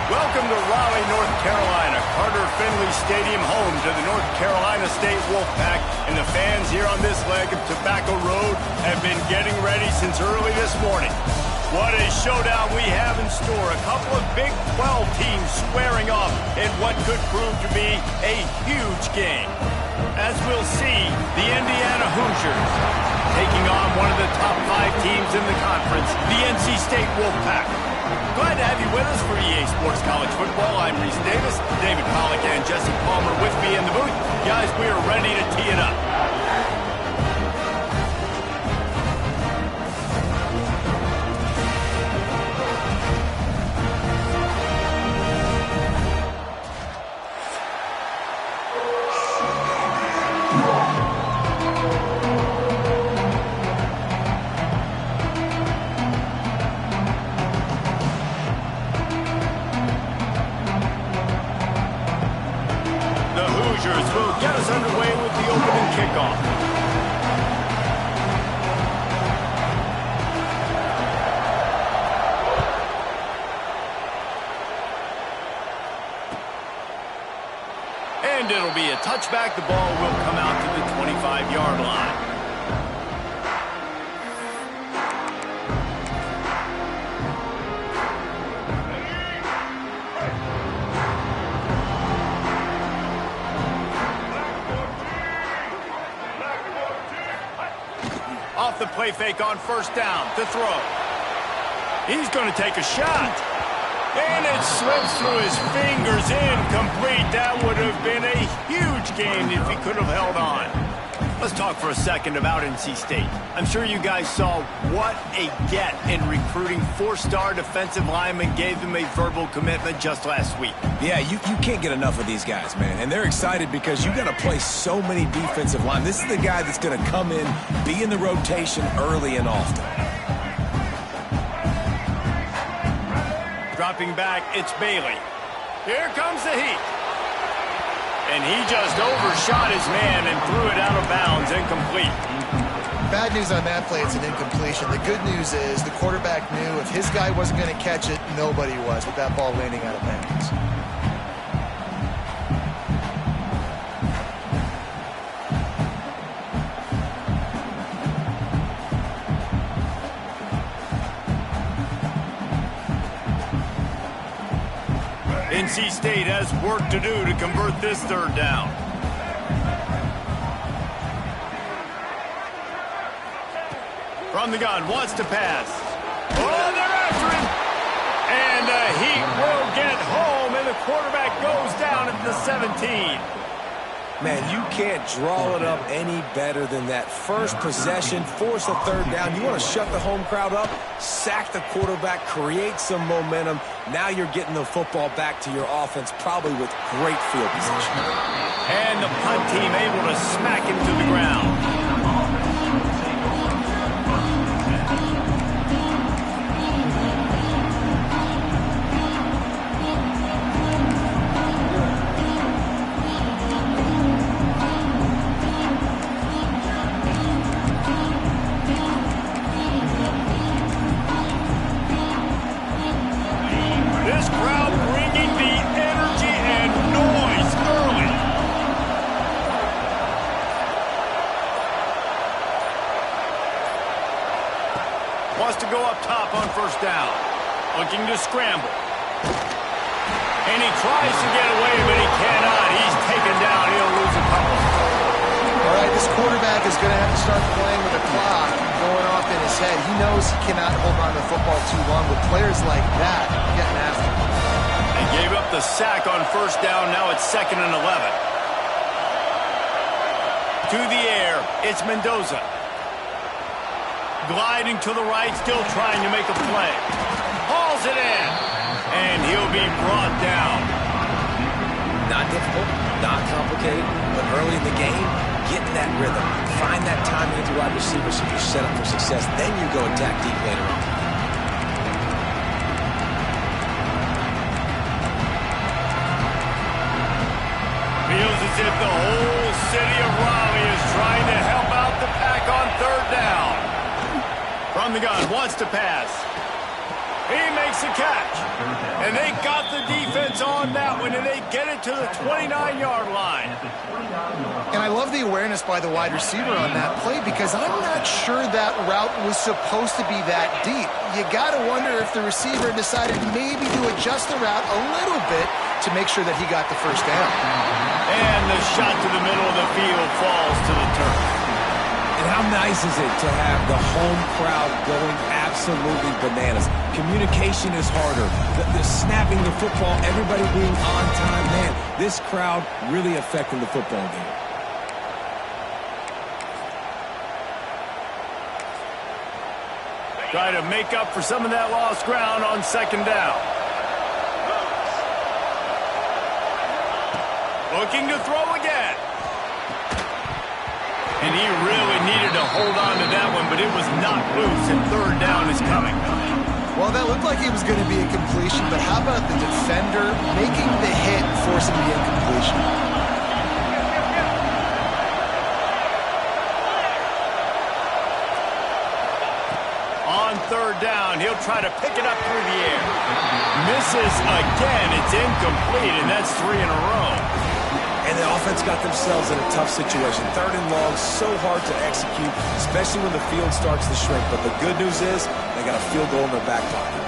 Welcome to Raleigh, North Carolina. Carter Finley Stadium, home to the North Carolina State Wolfpack. And the fans here on this leg of Tobacco Road have been getting ready since early this morning. What a showdown we have in store. A couple of Big 12 teams squaring off in what could prove to be a huge game. As we'll see, the Indiana Hoosiers taking on one of the top 5 teams in the conference, the NC State Wolfpack. Glad to have you with us for EA Sports College Football. I'm Reese Davis, David Pollack and Jesse Palmer with me in the booth. Guys, we are ready to tee it up. Will get us underway with the opening kickoff. And it'll be a touchback. The ball will come out to the 25-yard line. Off the play fake on first down to throw. He's going to take a shot. And it slips through his fingers, incomplete. That would have been a huge game if he could have held on. Let's talk for a second about NC State. I'm sure you guys saw what a get in recruiting. 4-star defensive linemen gave them a verbal commitment just last week. Yeah, you can't get enough of these guys, man. And they're excited because you got to play so many defensive line. This is the guy that's going to come in, be in the rotation early and often. Dropping back, it's Bailey. Here comes the heat. And he just overshot his man and threw it out of bounds, incomplete. Bad news on that play, it's an incompletion. The good news is the quarterback knew if his guy wasn't going to catch it, nobody was with that ball landing out of bounds. NC State has work to do to convert this third down. From the gun, wants to pass. Oh, they're after him. And he will get home, and the quarterback goes down at the 17. Man, you can't draw it up any better than that. First possession, force a third down. You want to shut the home crowd up, sack the quarterback, create some momentum. Now you're getting the football back to your offense, probably with great field position. And the punt team able to smack him to the ground. This crowd bringing the energy and noise early. Wants to go up top on first down. Looking to scramble. And he tries to get away, but he cannot. He's taken down. He'll lose a couple. All right, this quarterback is going to have to start playing with a clock going off in his head. He knows he cannot hold on to the football too long with players like that getting after him. They gave up the sack on first down. Now it's 2nd and 11. To the air, it's Mendoza. Gliding to the right, still trying to make a play. Hauls it in. And he'll be brought down. Not difficult, not complicated, but early in the game, get in that rhythm. Find that timing at the wide receiver so you're set up for success. Then you go attack deep later on. Feels as if the whole city of Raleigh is trying to help out the pack on third down. From the gun, wants to pass. He makes a catch. And they got the defense on that one, and they get it to the 29-yard line. And I love the awareness by the wide receiver on that play because I'm not sure that route was supposed to be that deep. You got to wonder if the receiver decided maybe to adjust the route a little bit to make sure that he got the first down. And the shot to the middle of the field falls to the turf. And how nice is it to have the home crowd going absolutely bananas? Communication is harder. The snapping the football, everybody being on time. Man, this crowd really affecting the football game. Try to make up for some of that lost ground on second down. Looking to throw again. And he really needed to hold on to that one, but it was not loose, and third down is coming. Well, that looked like it was going to be a completion, but how about the defender making the hit, forcing the incompletion? On third down, he'll try to pick it up through the air. Misses again. It's incomplete, and that's 3 in a row. And the offense got themselves in a tough situation. Third and long, so hard to execute, especially when the field starts to shrink. But the good news is they got a field goal in their back pocket.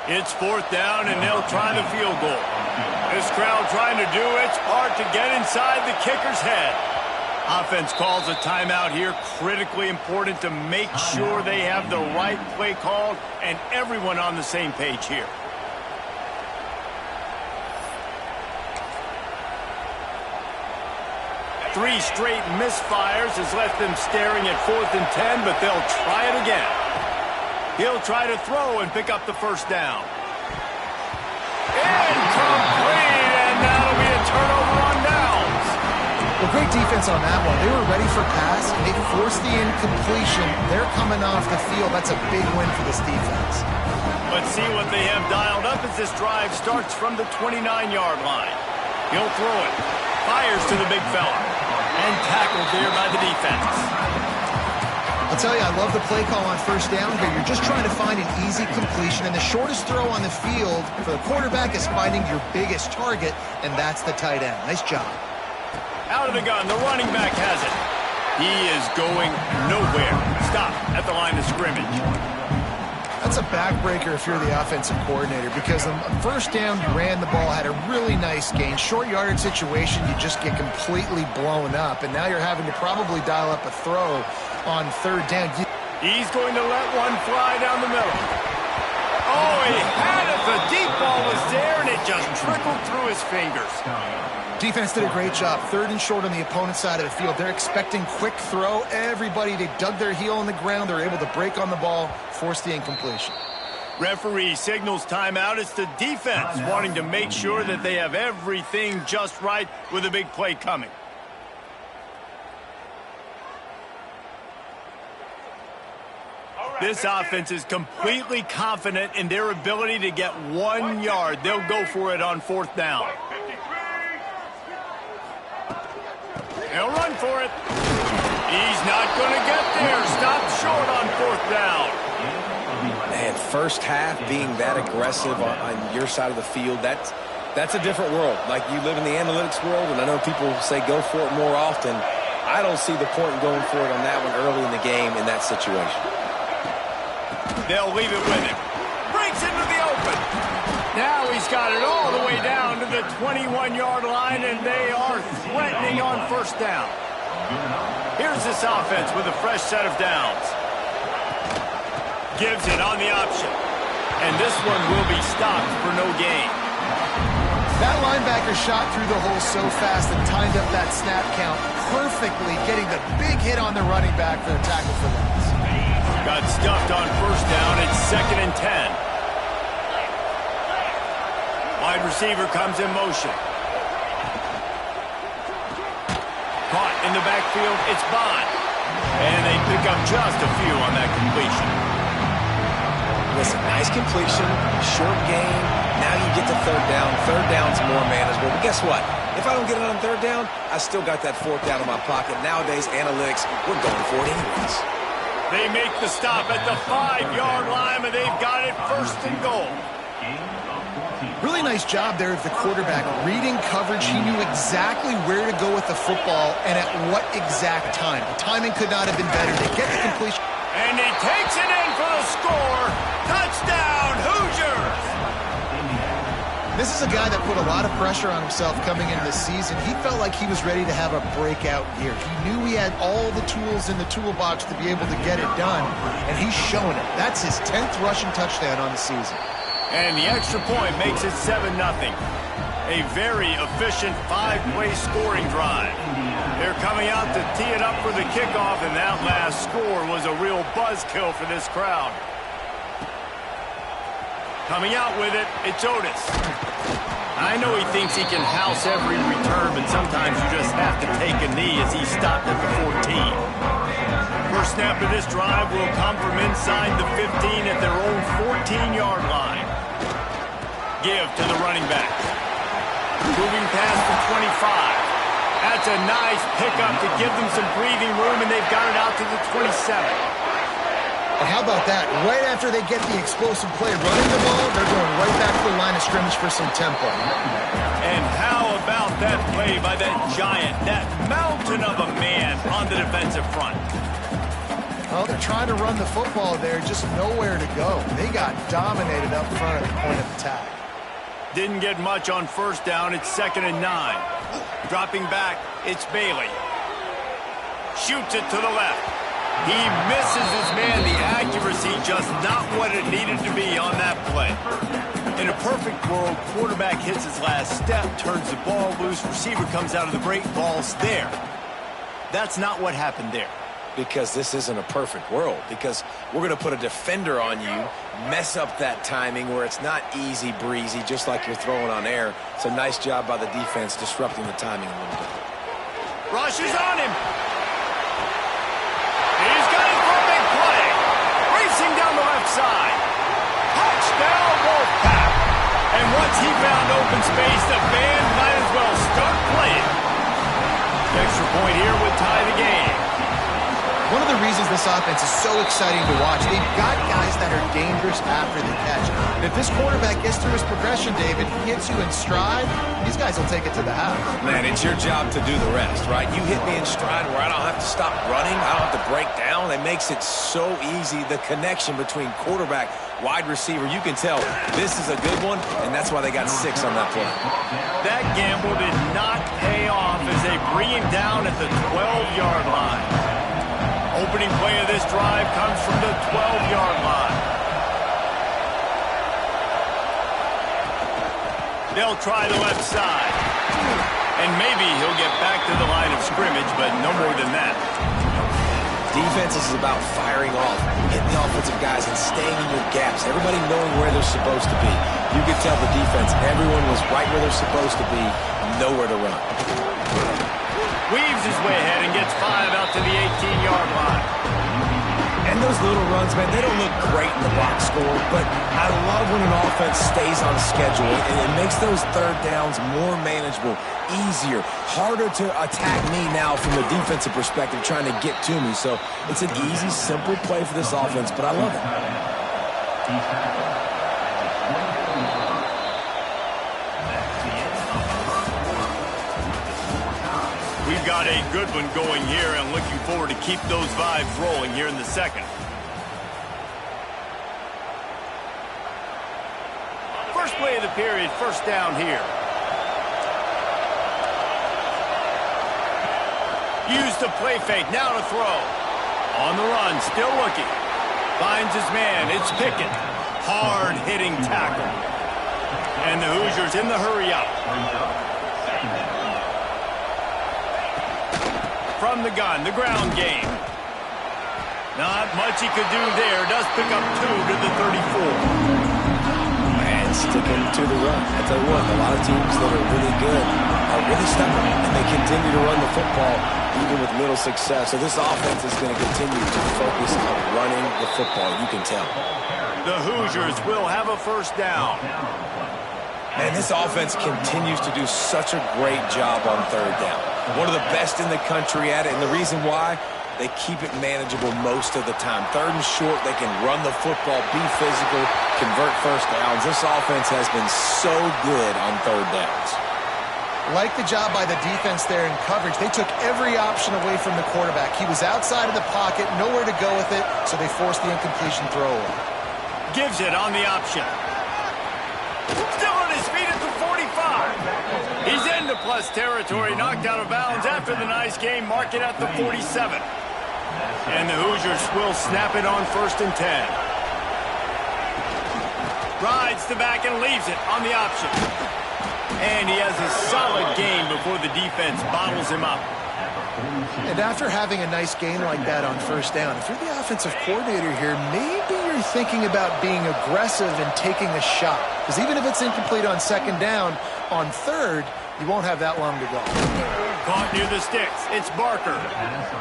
It's fourth down, and they'll try the field goal. This crowd trying to do its part to get inside the kicker's head. Offense calls a timeout here. Critically important to make sure they have the right play called and everyone on the same page here. Three straight misfires has left them staring at 4th and 10, but they'll try it again. He'll try to throw and pick up the first down. Incomplete, and that'll be a turnover on downs. Well, great defense on that one. They were ready for pass, and they forced the incompletion. They're coming off the field. That's a big win for this defense. Let's see what they have dialed up as this drive starts from the 29-yard line. He'll throw it. Fires to the big fella. And tackled there by the defense. I'll tell you, I love the play call on first down here. You're just trying to find an easy completion, and the shortest throw on the field for the quarterback is finding your biggest target, and that's the tight end. Nice job. Out of the gun, the running back has it. He is going nowhere. Stop at the line of scrimmage. That's a backbreaker if you're the offensive coordinator, because on first down, you ran the ball, had a really nice gain. Short yardage situation, you just get completely blown up, and now you're having to probably dial up a throw on third down. He's going to let one fly down the middle. Oh, he had it. The deep ball was there, and it just trickled through his fingers. Defense did a great job. Third and short on the opponent's side of the field. They're expecting quick throw. Everybody, they dug their heel on the ground. They're able to break on the ball, force the incompletion. Referee signals timeout. It's the defense wanting to make sure that they have everything just right with a big play coming. This offense is completely confident in their ability to get 1 yard. They'll go for it on fourth down. They'll run for it. He's not going to get there. Stopped short on fourth down. Man, first half being that aggressive on your side of the field, that's a different world. Like, you live in the analytics world, and I know people say go for it more often. I don't see the point in going for it on that one early in the game in that situation. They'll leave it with him. Breaks into the open. Now he's got it all the way down to the 21-yard line, and they are threatening on first down. Here's this offense with a fresh set of downs. Gives it on the option. And this one will be stopped for no gain. That linebacker shot through the hole so fast and timed up that snap count perfectly, getting the big hit on the running back for the tackle for loss. Got stuffed on first down. It's 2nd and 10. Wide receiver comes in motion. Caught in the backfield. It's Bond. And they pick up just a few on that completion. Listen, nice completion, short game. Now you get to third down. Third down's more manageable. But guess what? If I don't get it on third down, I still got that fourth down in my pocket. Nowadays, analytics, we're going for it anyways. They make the stop at the 5-yard line, and they've got it first and goal. Really nice job there of the quarterback reading coverage. He knew exactly where to go with the football and at what exact time. The timing could not have been better. They get the completion. And he takes it in for the score. Touchdown, Hoosiers! This is a guy that put a lot of pressure on himself coming into the season. He felt like he was ready to have a breakout year. He knew he had all the tools in the toolbox to be able to get it done, and he's showing it. That's his 10th rushing touchdown on the season. And the extra point makes it 7-0. A very efficient 5-play scoring drive. They're coming out to tee it up for the kickoff, and that last score was a real buzzkill for this crowd. Coming out with it, it's Otis. I know he thinks he can house every return, but sometimes you just have to take a knee as he stopped at the 14. First snap of this drive will come from inside the 15 at their own 14-yard line. Give to the running back. Moving past the 25. That's a nice pickup to give them some breathing room, and they've got it out to the 27. And how about that? Right after they get the explosive play running the ball, they're going right back to the line of scrimmage for some tempo. And how about that play by that giant, that mountain of a man on the defensive front? Well, they're trying to run the football there, just nowhere to go. They got dominated up front at the point of attack. Didn't get much on first down. It's 2nd and 9. Dropping back, it's Bailey. Shoots it to the left. He misses his man. The accuracy just not what it needed to be on that play. In a perfect world, quarterback hits his last step, turns the ball loose, receiver comes out of the break, ball's there. That's not what happened there. Because this isn't a perfect world. Because we're going to put a defender on you, mess up that timing where it's not easy breezy, just like you're throwing on air. It's a nice job by the defense disrupting the timing a little bit. Rush is on him. He's got it for a big play. Racing down the left side. Touchdown, Wolfpack. And once he found open space, the band might as well start playing. Extra point here would tie the game. One of the reasons this offense is so exciting to watch, they've got guys that are dangerous after the catch. And if this quarterback gets through his progression, David, he hits you in stride, these guys will take it to the house. Man, it's your job to do the rest, right? You hit me in stride where I don't have to stop running, I don't have to break down. It makes it so easy. The connection between quarterback, wide receiver, you can tell this is a good one, and that's why they got 6 on that play. That gamble did not pay off as they bring him down at the 12-yard line. Opening play of this drive comes from the 12-yard line. They'll try the left side. And maybe he'll get back to the line of scrimmage, but no more than that. Defense is about firing off, hitting the offensive guys, and staying in your gaps. Everybody knowing where they're supposed to be. You could tell the defense, everyone was right where they're supposed to be, nowhere to run. Weaves his way ahead and gets 5 out to the 18-yard line. And those little runs, man, they don't look great in the box score, but I love when an offense stays on schedule, and it makes those third downs more manageable, easier, harder to attack me now from the defensive perspective trying to get to me. So it's an easy, simple play for this offense, but I love it. We've got a good one going here and looking forward to keep those vibes rolling here in the second. First play of the period, first down here. Use the play fake, now to throw. On the run, still looking. Finds his man, it's Pickett. Hard-hitting tackle. And the Hoosiers in the hurry-up. From the gun, the ground game. Not much he could do there. Does pick up 2 to the 34. Man, sticking to the run. I tell you what, a lot of teams that are really good are really stubborn, and they continue to run the football even with little success. So this offense is going to continue to focus on running the football. You can tell. The Hoosiers will have a first down. Man, this offense continues to do such a great job on third down. One of the best in the country at it, and the reason why, they keep it manageable most of the time. Third and short, they can run the football, be physical, convert first downs. This offense has been so good on third downs. Like the job by the defense there in coverage. They took every option away from the quarterback. He was outside of the pocket, nowhere to go with it, so they forced the incompletion throw away. Gives it on the option. Still on his feet at the 45. He's into plus territory, knocked out of bounds after the nice game, mark it at the 47. And the Hoosiers will snap it on 1st and 10. Rides the back and leaves it on the option. And he has a solid gain before the defense bottles him up. And after having a nice gain like that on 1st down, if you're the offensive coordinator here, maybe you're thinking about being aggressive and taking a shot. Because even if it's incomplete on 2nd down, on 3rd, you won't have that long to go. Caught near the sticks. It's Barker.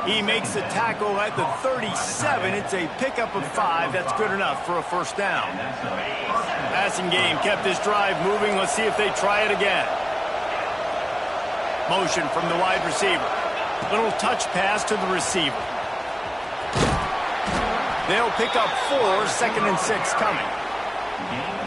He makes the tackle at the 37. It's a pickup of 5. That's good enough for a first down. Passing game kept this drive moving. Let's see if they try it again. Motion from the wide receiver. Little touch pass to the receiver. They'll pick up 4, 2nd and 6 coming.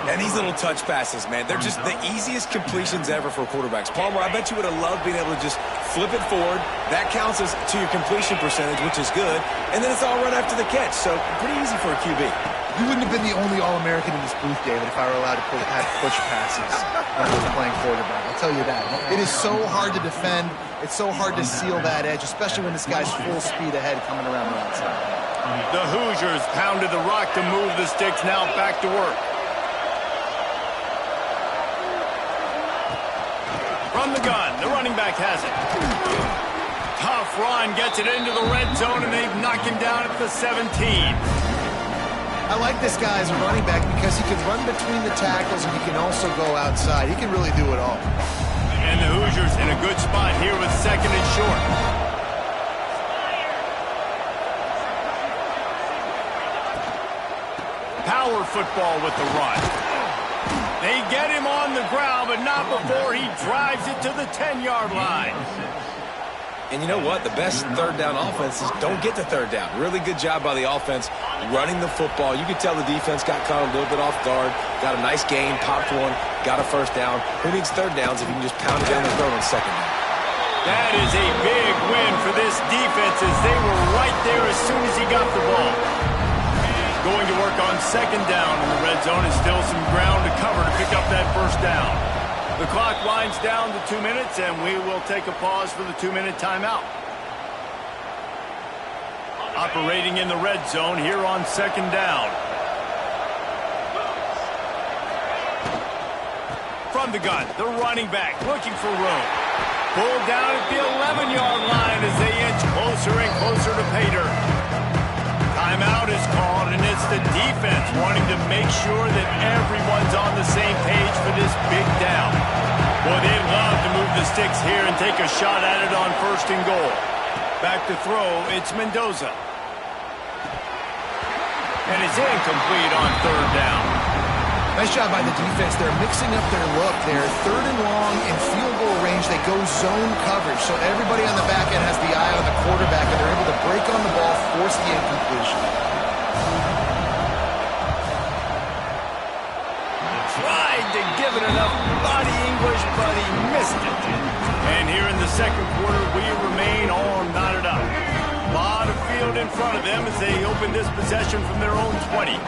And these little touch passes, man, they're just the easiest completions ever for quarterbacks. Palmer, I bet you would have loved being able to just flip it forward. That counts as to your completion percentage, which is good. And then it's all run after the catch, so pretty easy for a QB. You wouldn't have been the only All-American in this booth, David, if I were allowed to have push passes when I was playing quarterback. I'll tell you that. It is so hard to defend. It's so hard to seal that edge, especially when this guy's full speed ahead coming around the outside. The Hoosiers pounded the rock to move the sticks. Now back to work. From the gun, the running back has it. Tough run, gets it into the red zone, and they've knocked him down at the 17. I like this guy as a running back because he can run between the tackles and he can also go outside. He can really do it all. And the Hoosiers in a good spot here with 2nd and short. Power football with the run. They get him on the ground, but not before he drives it to the 10-yard line. And you know what? The best third down offenses don't get to third down. Really good job by the offense running the football. You could tell the defense got caught a little bit off guard, got a nice gain, popped one, got a first down. Who needs third downs if you can just pound it down the throat on 2nd down? That is a big win for this defense as they were right there as soon as he got the ball. Going to work on 2nd down in the red zone, and still some ground to cover to pick up that first down. The clock winds down to 2 minutes, and we will take a pause for the 2-minute timeout. Operating in the red zone here on 2nd down. From the gun, the running back looking for room. Pulled down at the 11-yard line as they inch closer and closer to pay dirt. Timeout is called, and it's the defense wanting to make sure that everyone's on the same page for this big down. Boy, they'd love to move the sticks here and take a shot at it on 1st and goal. Back to throw, it's Mendoza. And it's incomplete on 3rd down. Nice job by the defense. They're mixing up their look. They're 3rd and long in field goal range. They go zone coverage, so everybody on the back end has the eye on the quarterback, and they're able to break on the ball, force the incompletion. Tried to give it enough body English, but he missed it. And here in the 2nd quarter, we remain all knotted up. A lot of field in front of them as they open this possession from their own 20.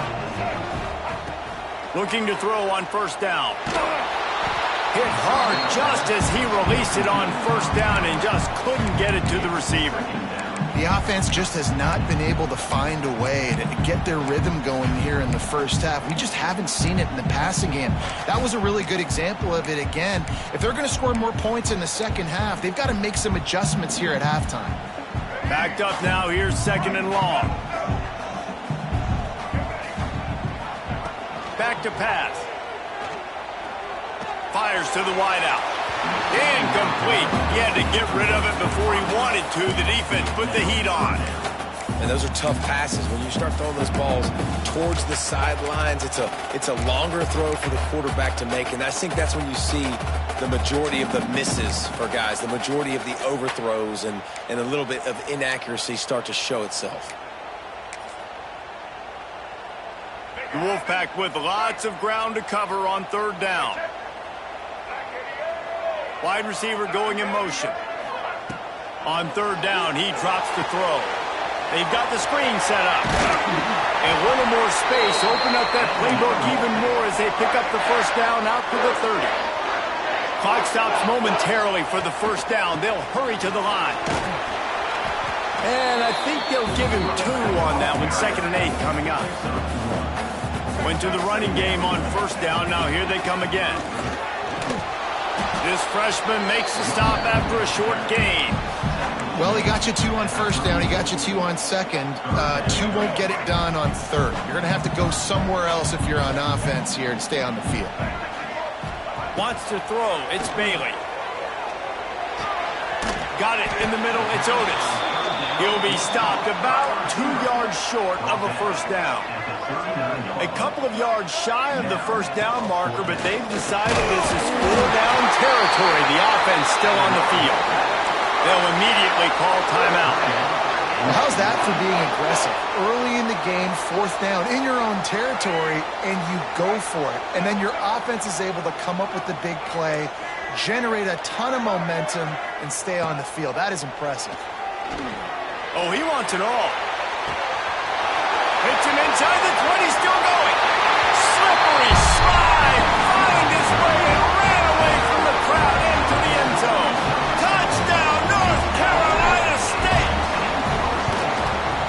Looking to throw on 1st down. Hit hard just as he released it on 1st down and just couldn't get it to the receiver. The offense just has not been able to find a way to get their rhythm going here in the first half. We just haven't seen it in the passing game. That was a really good example of it again. If they're going to score more points in the second half, they've got to make some adjustments here at halftime. Backed up now, here's 2nd and long. Back to pass. Fires to the wideout. Incomplete. He had to get rid of it before he wanted to. The defense put the heat on. And those are tough passes. When you start throwing those balls towards the sidelines, it's a longer throw for the quarterback to make. And I think that's when you see the majority of the misses for guys, the majority of the overthrows and a little bit of inaccuracy start to show itself. The Wolfpack with lots of ground to cover on third down. Wide receiver going in motion. On third down, he drops the throw. They've got the screen set up. A little more space. Open up that playbook even more as they pick up the first down out to the 30. Clock stops momentarily for the first down. They'll hurry to the line. And I think they'll give him 2 on that one. 2nd and 8 coming up. Went to the running game on first down. Now here they come again. This freshman makes the stop after a short gain. Well, he got you 2 on first down. He got you 2 on second. 2 won't get it done on third. You're going to have to go somewhere else if you're on offense here and stay on the field. Wants to throw. It's Bailey. Got it in the middle. It's Otis. He'll be stopped about 2 yards short of a first down. A couple of yards shy of the first down marker, but they've decided this is 4-down territory. The offense still on the field. They'll immediately call timeout. Well, how's that for being aggressive? Early in the game, 4th down in your own territory, and you go for it. And then your offense is able to come up with the big play, generate a ton of momentum, and stay on the field. That is impressive. Oh, he wants it all. Hits him inside the 20, still going. Slippery slide, find his way and ran away from the crowd into the end zone. Touchdown, North Carolina State.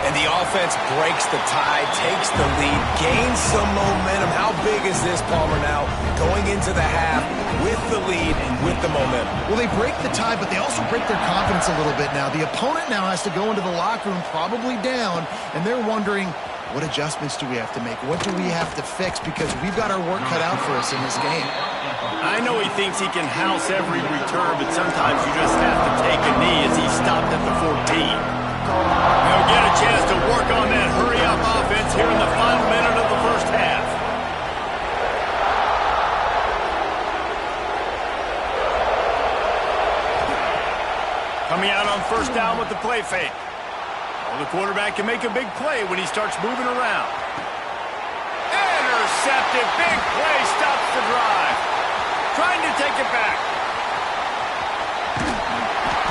And the offense breaks the tie, takes the lead, gains some momentum. How big is this, Palmer, now going into the half with the lead and with the momentum? Well, they break the tie, but they also break their confidence a little bit now. The opponent now has to go into the locker room probably down, and they're wondering, what adjustments do we have to make? What do we have to fix? Because we've got our work cut out for us in this game. I know he thinks he can house every return, but sometimes you just have to take a knee as he stopped at the 14. They'll get a chance to work on that hurry-up offense here in the final minute of the first half. Coming out on first down with the play fake. Well, the quarterback can make a big play when he starts moving around. Intercepted. Big play stops the drive. Trying to take it back.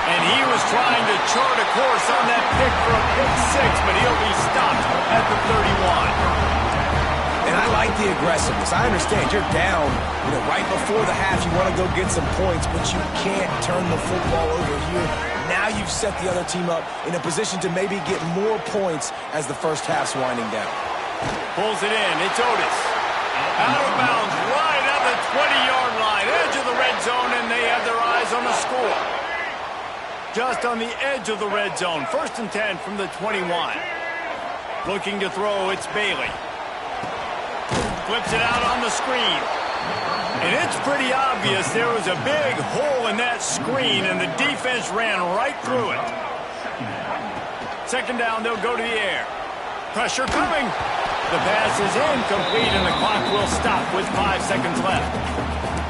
And he was trying to chart a course on that pick for a pick 6, but he'll be stopped at the 31. And I like the aggressiveness. I understand you're down, right before the half. You want to go get some points, but you can't turn the football over here. Now you've set the other team up in a position to maybe get more points as the first half's winding down. Pulls it in. It's Otis. Out of bounds, right at the 20-yard line, edge of the red zone, and they have their eyes on the score. Just on the edge of the red zone. 1st and 10 from the 21. Looking to throw, it's Bailey. Flips it out on the screen. And it's pretty obvious there was a big hole in that screen, and the defense ran right through it. 2nd down, they'll go to the air. Pressure coming. The pass is incomplete, and the clock will stop with 5 seconds left.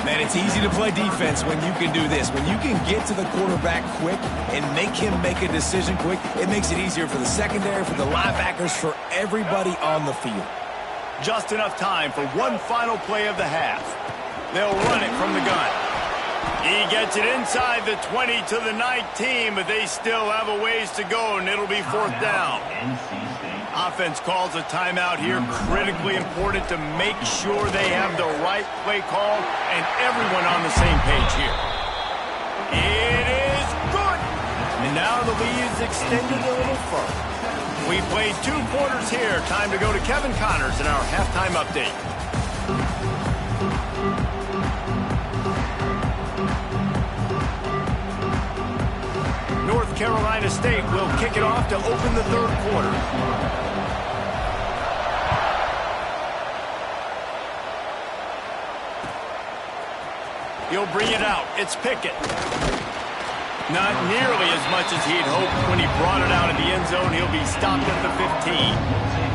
Man, it's easy to play defense when you can do this. When you can get to the quarterback quick and make him make a decision quick, it makes it easier for the secondary, for the linebackers, for everybody on the field. Just enough time for one final play of the half. They'll run it from the gun. He gets it inside the 20 to the 19, but they still have a ways to go, and it'll be 4th down. Offense calls a timeout here, critically important to make sure they have the right play call and everyone on the same page here. It is good! And now the lead is extended a little further. We played 2 quarters here. Time to go to Kevin Connors in our halftime update. North Carolina State will kick it off to open the 3rd quarter. He'll bring it out. It's Pickett. Not nearly as much as he'd hoped when he brought it out of the end zone. He'll be stopped at the 15.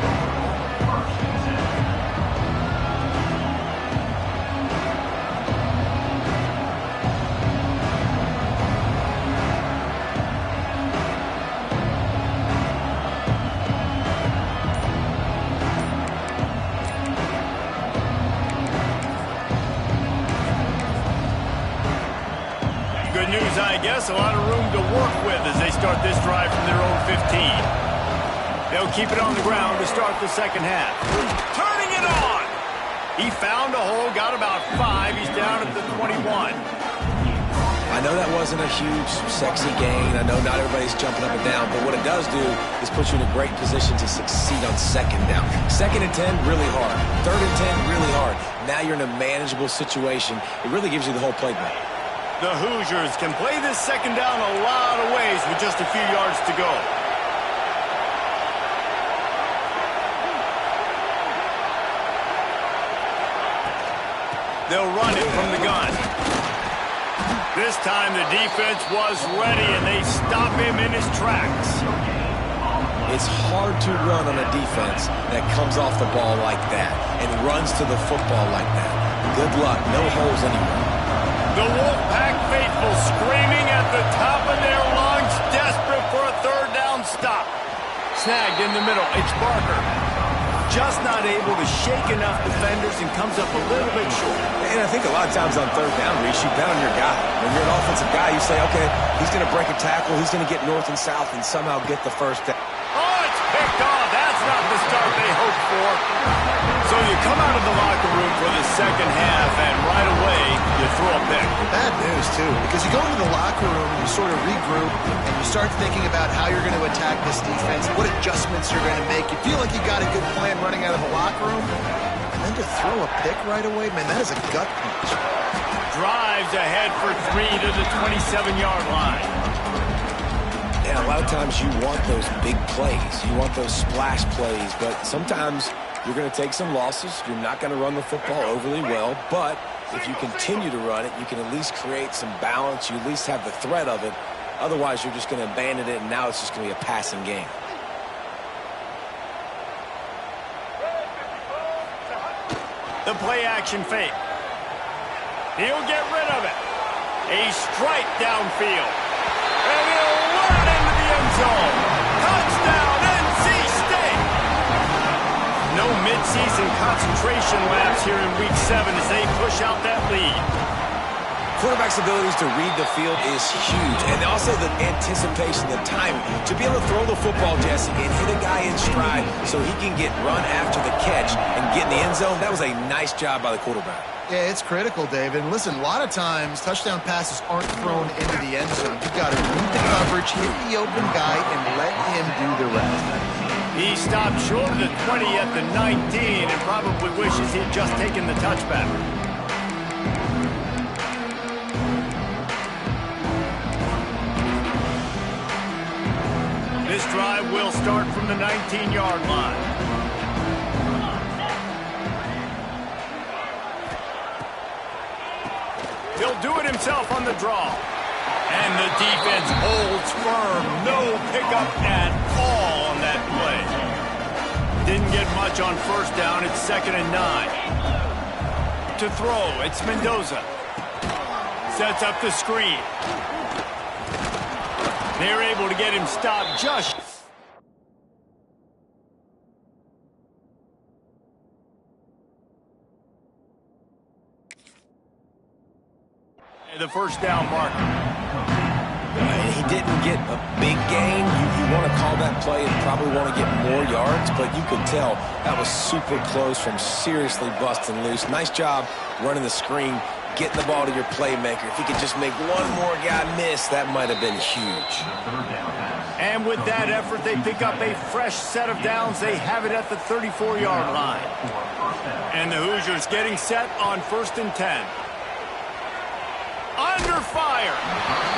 Good news, I guess. A lot of room to work with as they start this drive from their own 15. They'll keep it on the ground to start the second half. Turning it on! He found a hole, got about 5. He's down at the 21. I know that wasn't a huge, sexy gain. I know not everybody's jumping up and down, but what it does do is put you in a great position to succeed on second down. Second and 10, really hard. Third and 10, really hard. Now you're in a manageable situation. It really gives you the whole playbook. The Hoosiers can play this second down a lot of ways with just a few yards to go. They'll run it from the gun. This time the defense was ready, and they stop him in his tracks. It's hard to run on a defense that comes off the ball like that and runs to the football like that. Good luck. No holes anywhere. The Wolfpack faithful screaming at the top of their lungs, desperate for a third down stop. Snagged in the middle. It's Barker. Just not able to shake enough defenders and comes up a little bit short. And I think a lot of times on third down, Reese, you bet on your guy. When you're an offensive guy, you say, okay, he's going to break a tackle, he's going to get north and south and somehow get the first down. Oh, it's picked off. That's not the start they hoped for. So you come out of the locker room for the second half, and right away, you throw a pick. Bad news, too, because you go into the locker room and you sort of regroup, and you start thinking about how you're going to attack this defense, what adjustments you're going to make. You feel like you got a good plan running out of the locker room, and then to throw a pick right away, man, that is a gut punch. Drives ahead for 3 to the 27-yard line. And a lot of times you want those big plays. You want those splash plays, but sometimes you're going to take some losses. You're not going to run the football overly well, but if you continue to run it, you can at least create some balance. You at least have the threat of it. Otherwise, you're just going to abandon it, and now it's just going to be a passing game. The play-action fake. He'll get rid of it. A strike downfield. And he'll run into the end zone. Touchdown, NC State! No midseason concentration lapse here in Week 7 as they push out that lead. Quarterback's abilities to read the field is huge, and also the anticipation, the timing. To be able to throw the football, Jesse, and hit a guy in stride so he can get run after the catch and get in the end zone, that was a nice job by the quarterback. Yeah, it's critical, David. And listen, a lot of times, touchdown passes aren't thrown into the end zone. You've got to read the coverage, hit the open guy, and let him do the rest. He stopped short of the 20 at the 19 and probably wishes he'd just taken the touchback. This drive will start from the 19-yard line. He'll do it himself on the draw. And the defense holds firm. No pickup at all on that play. Didn't get much on first down. It's 2nd and 9. To throw, it's Mendoza. Sets up the screen. They're able to get him stopped just. The first down marker. He didn't get a big gain. You want to call that play and probably want to get more yards, but you could tell that was super close from seriously busting loose. Nice job running the screen, getting the ball to your playmaker. If he could just make one more guy miss, that might have been huge. And with that effort, they pick up a fresh set of downs. They have it at the 34-yard line. And the Hoosiers getting set on 1st and 10. Under fire.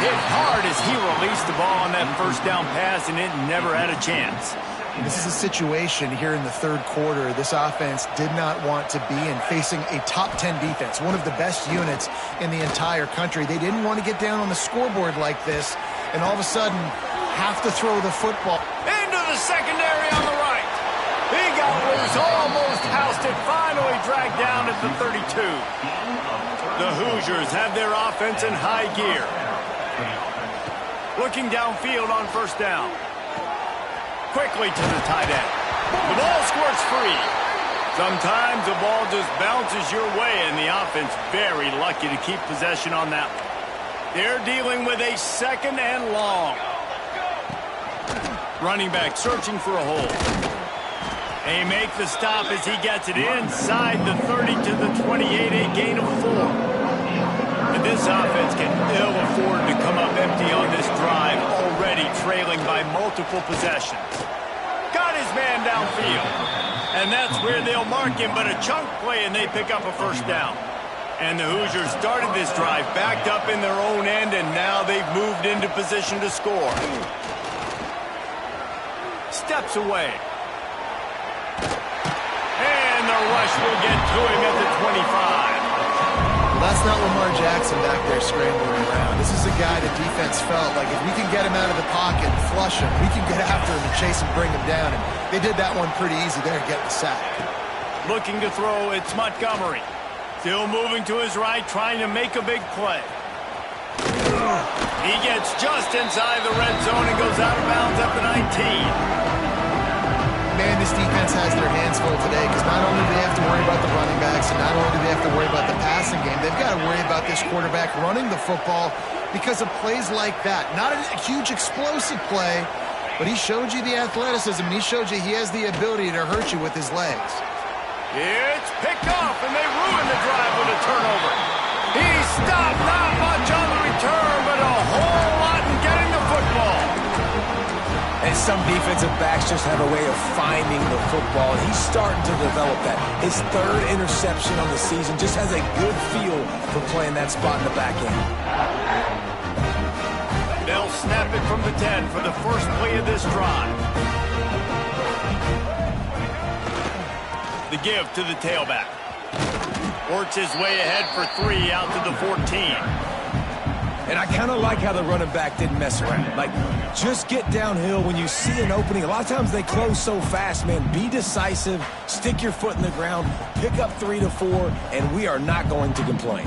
Hit hard as he released the ball on that first down pass, and it never had a chance. This is a situation here in the third quarter this offense did not want to be in, facing a top 10 defense, one of the best units in the entire country. They didn't want to get down on the scoreboard like this and all of a sudden have to throw the football. Into the secondary on the right. He got loose, almost housed it, finally dragged down at the 32. The Hoosiers have their offense in high gear. Looking downfield on first down. Quickly to the tight end. The ball squirts free. Sometimes the ball just bounces your way, and the offense very lucky to keep possession on that one. They're dealing with a second and long. Running back searching for a hole. They make the stop as he gets it inside the 30 to the 28, a gain of 4. And this offense can ill afford to come up empty on this drive, already trailing by multiple possessions. Got his man downfield. And that's where they'll mark him, but a chunk play and they pick up a first down. And the Hoosiers started this drive backed up in their own end, and now they've moved into position to score. Steps away. And the rush will get to him at the 25. That's not Lamar Jackson back there scrambling around. This is a guy the defense felt like if we can get him out of the pocket and flush him, we can get after him and chase him, bring him down. And they did that one pretty easy there, getting the sack. Looking to throw, it's Montgomery. Still moving to his right, trying to make a big play. He gets just inside the red zone and goes out of bounds at the 19. Man, this defense has their hands full today because not only do they have to worry about the running backs and not only do they have to worry about the passing game, they've got to worry about this quarterback running the football because of plays like that. Not a huge explosive play, but he showed you the athleticism, and he showed you he has the ability to hurt you with his legs. It's picked off, and they ruin the drive with a turnover. He stopped, not much on the return, but a whole lot in getting the football. And some defensive backs just have a way of finding the football. He's starting to develop that. His third interception on the season just has a good feel for playing that spot in the back end. They'll snap it from the 10 for the first play of this drive. The give to the tailback. Works his way ahead for 3 out to the 14. And I kind of like how the running back didn't mess around. Like, just get downhill when you see an opening. A lot of times they close so fast, man. Be decisive, stick your foot in the ground, pick up 3 to 4, and we are not going to complain.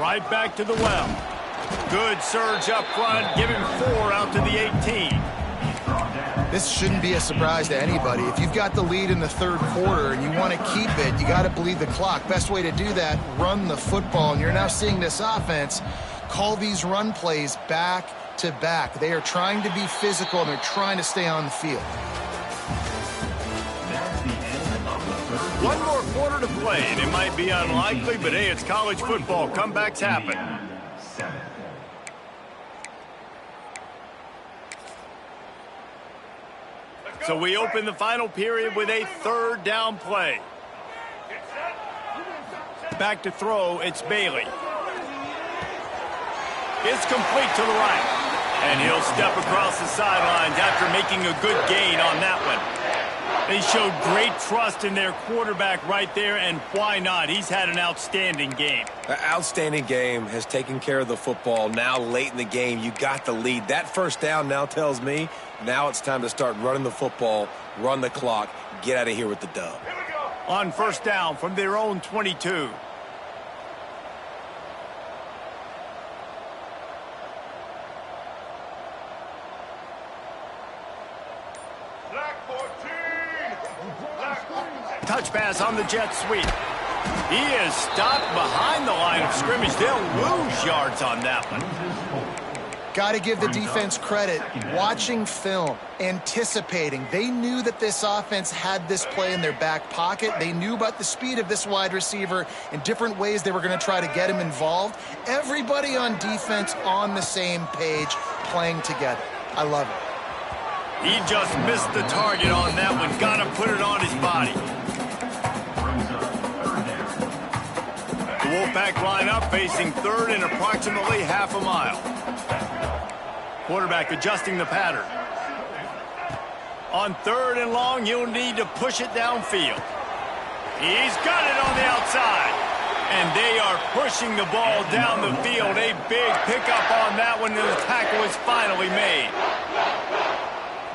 Right back to the well. Good surge up front, giving 4 out to the 18. This shouldn't be a surprise to anybody. If you've got the lead in the third quarter and you want to keep it, you got to bleed the clock. Best way to do that, run the football. And you're now seeing this offense call these run plays back to back. They are trying to be physical, and they're trying to stay on the field. One more quarter to play, and it might be unlikely, but hey, it's college football. Comebacks happen. So we open the final period with a third down play. Back to throw, it's Bailey. It's complete to the right. And he'll step across the sidelines after making a good gain on that one. They showed great trust in their quarterback right there, and why not? He's had an outstanding game. An outstanding game, has taken care of the football. Now late in the game, you got the lead. That first down now tells me now it's time to start running the football, run the clock, get out of here with the dub. On first down from their own 22. Touch pass on the jet sweep. He is stopped behind the line of scrimmage. They'll lose yards on that one. Got to give the defense credit. Watching film, anticipating. They knew that this offense had this play in their back pocket. They knew about the speed of this wide receiver and different ways they were going to try to get him involved. Everybody on defense on the same page, playing together. I love it. He just missed the target on that one. Got to put it on his body. The Wolfpack line up, facing third in approximately half a mile. Quarterback adjusting the pattern. On third and long, you'll need to push it downfield. He's got it on the outside. And they are pushing the ball down the field. A big pickup on that one, and the tackle is finally made.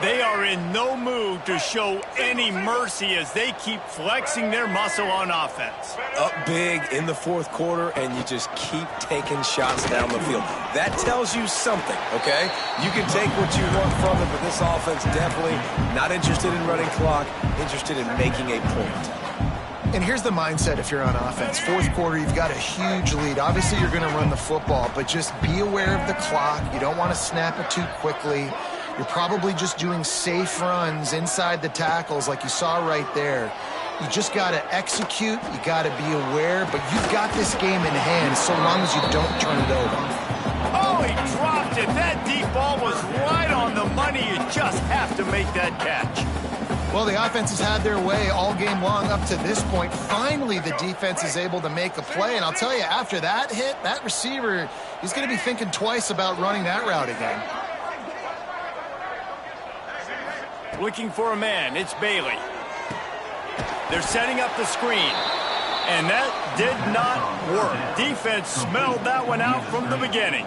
They are in no mood to show any mercy as they keep flexing their muscle on offense. Up big in the fourth quarter, and you just keep taking shots down the field. That tells you something, okay? You can take what you want from it, but this offense definitely not interested in running clock, interested in making a point. And here's the mindset if you're on offense. Fourth quarter, you've got a huge lead. Obviously, you're going to run the football, but just be aware of the clock. You don't want to snap it too quickly. You're probably just doing safe runs inside the tackles like you saw right there. You just got to execute. You got to be aware, but you've got this game in hand so long as you don't turn it over. Oh, he dropped it. That deep ball was right on the money. You just have to make that catch. Well, the offense has had their way all game long up to this point. Finally, the defense is able to make a play, and I'll tell you, after that hit, that receiver, he's going to be thinking twice about running that route again. Looking for a man, it's Bailey. They're setting up the screen, and that did not work. Defense smelled that one out from the beginning.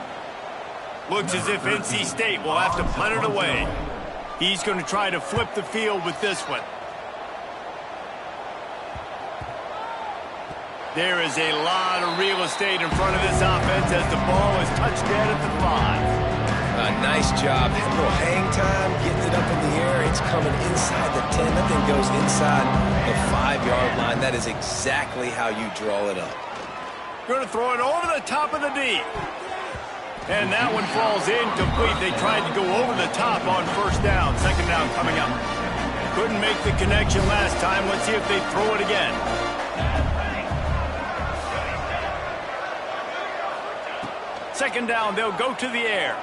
Looks as if NC State will have to punt it away. He's going to try to flip the field with this one. There is a lot of real estate in front of this offense as the ball is touched dead at the 5. Nice job. A little hang time, getting it up in the air. It's coming inside the 10. That thing goes inside the 5-yard line. That is exactly how you draw it up. Going to throw it over the top of the D. And that one falls incomplete. They tried to go over the top on first down. Second down coming up. Couldn't make the connection last time. Let's see if they throw it again. Second down, they'll go to the air.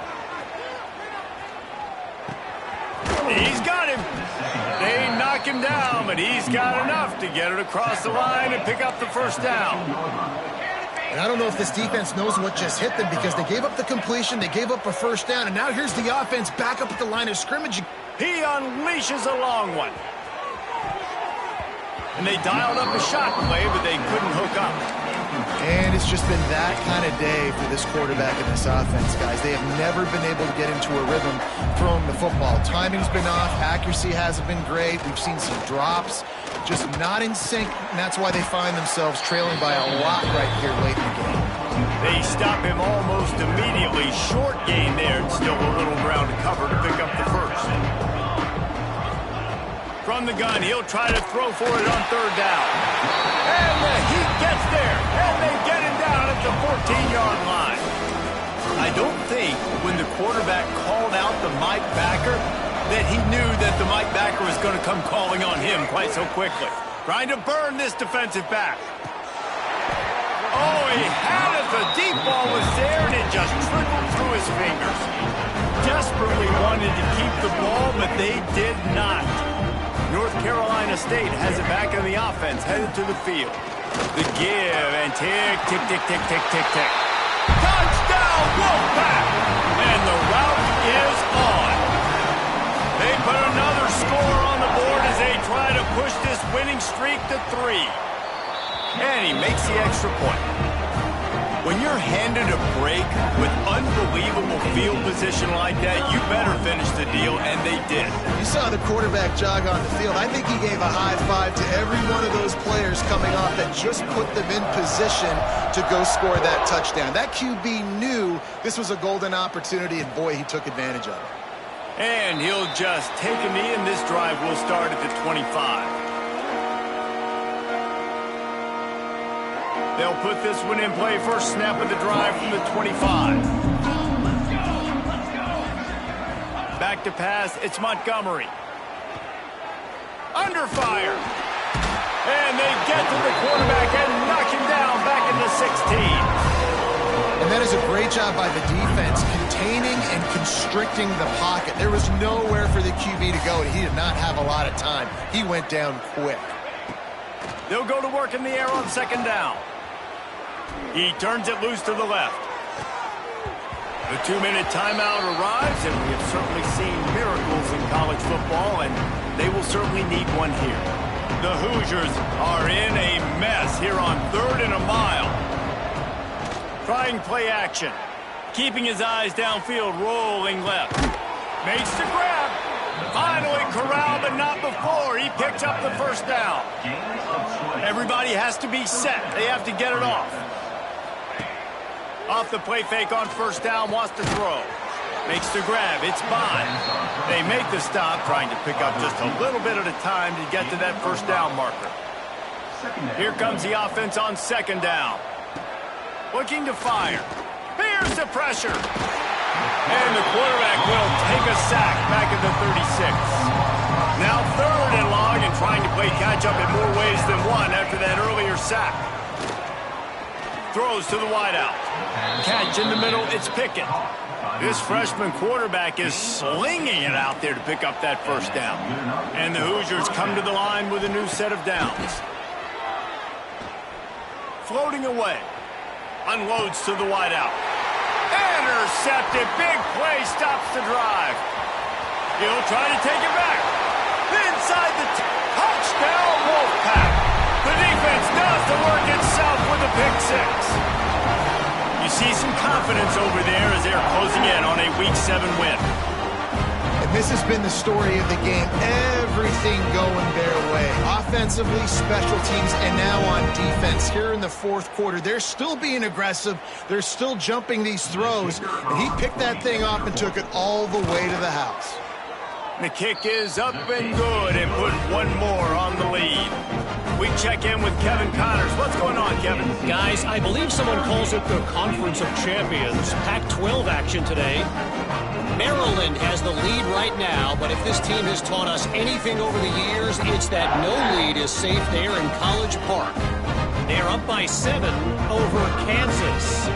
He's got him. They knock him down, but he's got enough to get it across the line and pick up the first down. And I don't know if this defense knows what just hit them because they gave up the completion, they gave up a first down, and now here's the offense back up at the line of scrimmage. He unleashes a long one. And they dialed up a shot play, but they couldn't hook up. And it's just been that kind of day for this quarterback and this offense, guys. They have never been able to get into a rhythm throwing the football. Timing's been off. Accuracy hasn't been great. We've seen some drops. Just not in sync, and that's why they find themselves trailing by a lot right here late in the game. They stop him almost immediately. Short gain there, and still a little ground to cover to pick up the first. From the gun, he'll try to throw for it on third down. And the Heat gets there, and they get him down at the 14-yard line. I don't think when the quarterback called out the Mike backer that he knew that the Mike backer was going to come calling on him quite so quickly. Trying to burn this defensive back. Oh, he had it. The deep ball was there, and it just trickled through his fingers. Desperately wanted to keep the ball, but they did not. North Carolina State has it back in the offense, headed to the field. The give, and tick, tick, tick, tick, tick, tick, tick. Touchdown, Wolfpack! And the route is on. They put another score on the board as they try to push this winning streak to 3. And he makes the extra point. When you're handed a break with unbelievable field position like that, you better finish the deal, and they did. You saw the quarterback jog on the field. I think he gave a high five to every one of those players coming off that just put them in position to go score that touchdown. That QB knew this was a golden opportunity, and boy, he took advantage of it. And he'll just take a knee, and this drive will start at the 25. They'll put this one in play. First snap of the drive from the 25. Back to pass, it's Montgomery. Under fire. And they get to the quarterback and knock him down back in the 16. And that is a great job by the defense, containing and constricting the pocket. There was nowhere for the QB to go, and he did not have a lot of time. He went down quick. They'll go to work in the air on second down. He turns it loose to the left. The 2-minute timeout arrives, and we have certainly seen miracles in college football, and they will certainly need one here. The Hoosiers are in a mess here on 3rd and a mile. Trying play action. Keeping his eyes downfield, rolling left. Makes the grab. Finally corralled, but not before. He picks up the first down. Everybody has to be set. They have to get it off. Off the play fake on first down, wants to throw. Makes the grab, it's Bond. They make the stop, trying to pick up just a little bit at a time to get to that first down marker. Here comes the offense on 2nd down. Looking to fire. Here's the pressure. And the quarterback will take a sack back at the 36. Now 3rd and long and trying to play catch-up in more ways than one after that earlier sack. Throws to the wideout. Catch in the middle, it's Pickett. This freshman quarterback is slinging it out there to pick up that first down. And the Hoosiers come to the line with a new set of downs. Floating away. Unloads to the wideout. Intercepted. Big play stops the drive. He'll try to take it back. Inside the touchdown, Wolfpack. The defense does the work itself with a pick 6. You see some confidence over there as they're closing in on a Week 7 win. And this has been the story of the game. Everything going their way. Offensively, special teams, and now on defense. Here in the 4th quarter, they're still being aggressive. They're still jumping these throws. And he picked that thing up and took it all the way to the house. The kick is up and good and put one more on the lead. We check in with Kevin Connors. What's going on, Kevin? Guys, I believe someone calls it the Conference of Champions. Pac-12 action today. Maryland has the lead right now, but if this team has taught us anything over the years, it's that no lead is safe there in College Park. They're up by 7 over Kansas.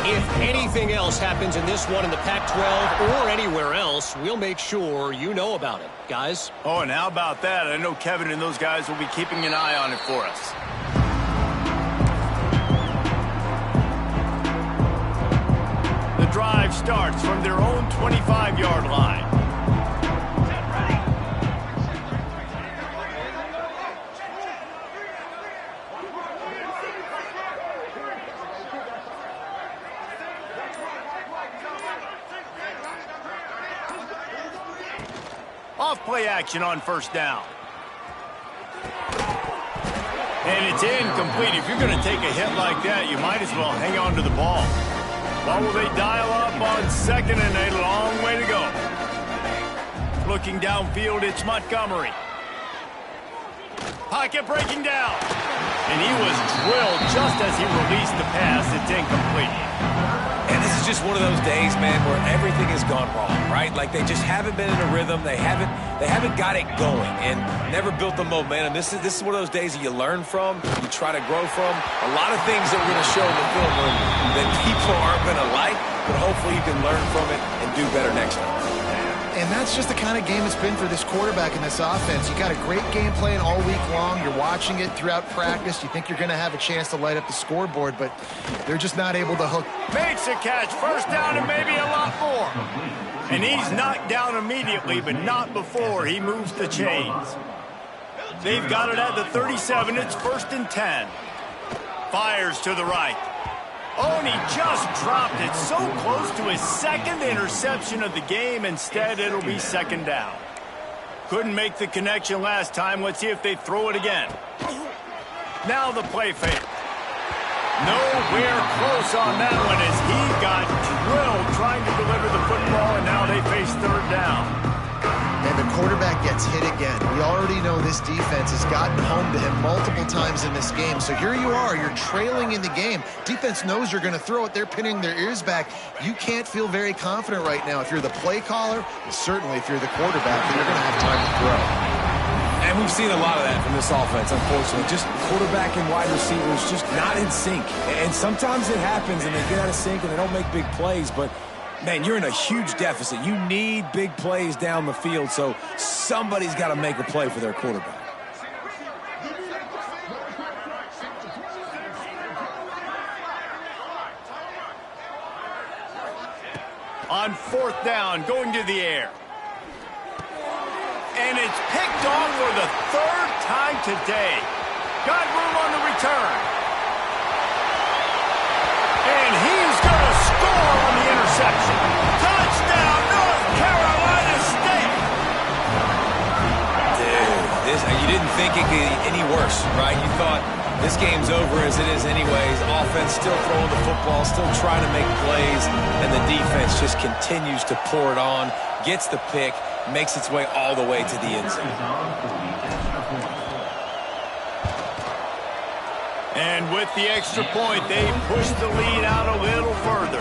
If anything else happens in this one in the Pac-12 or anywhere else, we'll make sure you know about it, guys. Oh, and how about that? I know Kevin and those guys will be keeping an eye on it for us. The drive starts from their own 25-yard line. Off-play action on first down. And it's incomplete. If you're going to take a hit like that, you might as well hang on to the ball. Well, will they dial up on 2nd and a long way to go? Looking downfield, it's Montgomery. Pocket breaking down. And he was drilled just as he released the pass. It's incomplete. And this is just one of those days, man, where everything has gone wrong, right? Like they just haven't been in a rhythm. They haven't got it going and never built the momentum. This is one of those days that you learn from, you try to grow from. A lot of things that we're going to show in the film room that people aren't going to like, but hopefully you can learn from it and do better next time. And that's just the kind of game it's been for this quarterback and this offense. You got a great game plan all week long. You're watching it throughout practice. You think you're going to have a chance to light up the scoreboard, but they're just not able to hook. Makes a catch. First down and maybe a lot more. And he's knocked down immediately, but not before he moves the chains. They've got it at the 37. It's 1st and 10. Fires to the right. Oh, and he just dropped it so close to his 2nd interception of the game. Instead, it'll be 2nd down. Couldn't make the connection last time. Let's see if they throw it again. Now the play fake. Nowhere close on that one as he got drilled trying to deliver the football, and now they face 3rd down. And the quarterback gets hit again. We already know this defense has gotten home to him multiple times in this game. So here you are, you're trailing in the game. Defense knows you're going to throw it. They're pinning their ears back. You can't feel very confident right now if you're the play caller, and certainly if you're the quarterback, then you're going to have time to throw. And we've seen a lot of that from this offense, unfortunately. Just quarterback and wide receivers just not in sync. And sometimes it happens and they get out of sync and they don't make big plays, but man, you're in a huge deficit. You need big plays down the field, so somebody's got to make a play for their quarterback. On 4th down, going to the air. And it's picked off for the 3rd time today. Got room on the return. And he's going to score on the interception. Touchdown, North Carolina State. Dude, you didn't think it could get any worse, right? You thought this game's over as it is anyways. Offense still throwing the football, still trying to make plays, and the defense just continues to pour it on, gets the pick, makes its way all the way to the end zone. And with the extra point, they push the lead out a little further.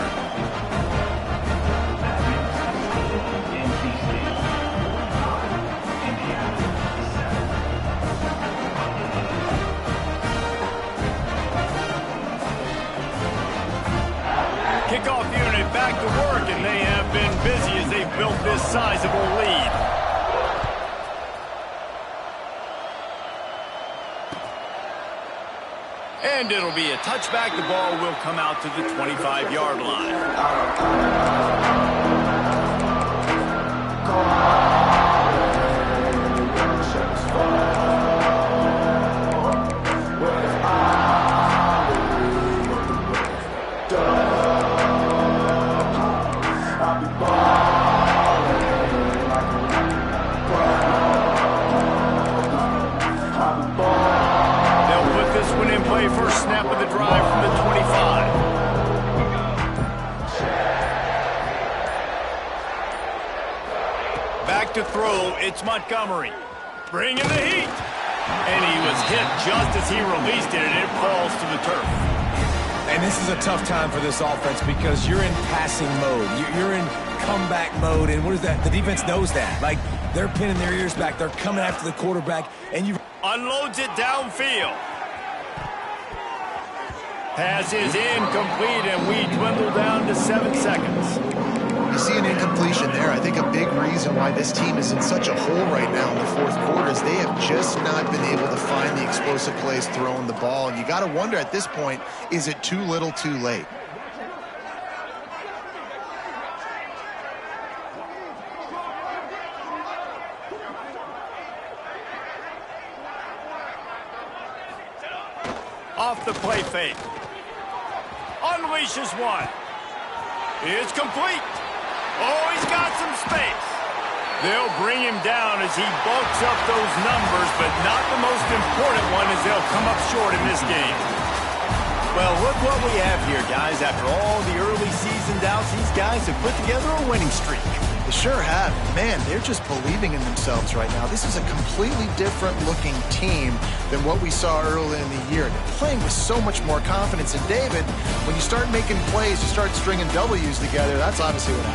Kickoff unit back to work, and they have been busy as they've built this sizable lead. And it'll be a touchback. The ball will come out to the 25-yard line. First snap of the drive from the 25. Back to throw, it's Montgomery. Bringing the heat. And he was hit just as he released it, and it falls to the turf. And this is a tough time for this offense because you're in passing mode. You're in comeback mode, and what is that? The defense knows that. Like, they're pinning their ears back. They're coming after the quarterback, and you... Unloads it downfield. Pass is incomplete, and we dwindle down to 7 seconds. You see an incompletion there. I think a big reason why this team is in such a hole right now in the 4th quarter is they have just not been able to find the explosive plays throwing the ball. And you got to wonder at this point, is it too little too late? Off the play fake. Unleashes one. It's complete. Oh, he's got some space. They'll bring him down as he bulks up those numbers, but not the most important one as they'll come up short in this game. Well, look what we have here, guys. After all the early season doubts, these guys have put together a winning streak. They sure have. Man, they're just believing in themselves right now. This is a completely different looking team than what we saw early in the year. They're playing with so much more confidence. And David, when you start making plays, you start stringing W's together, that's obviously what happens.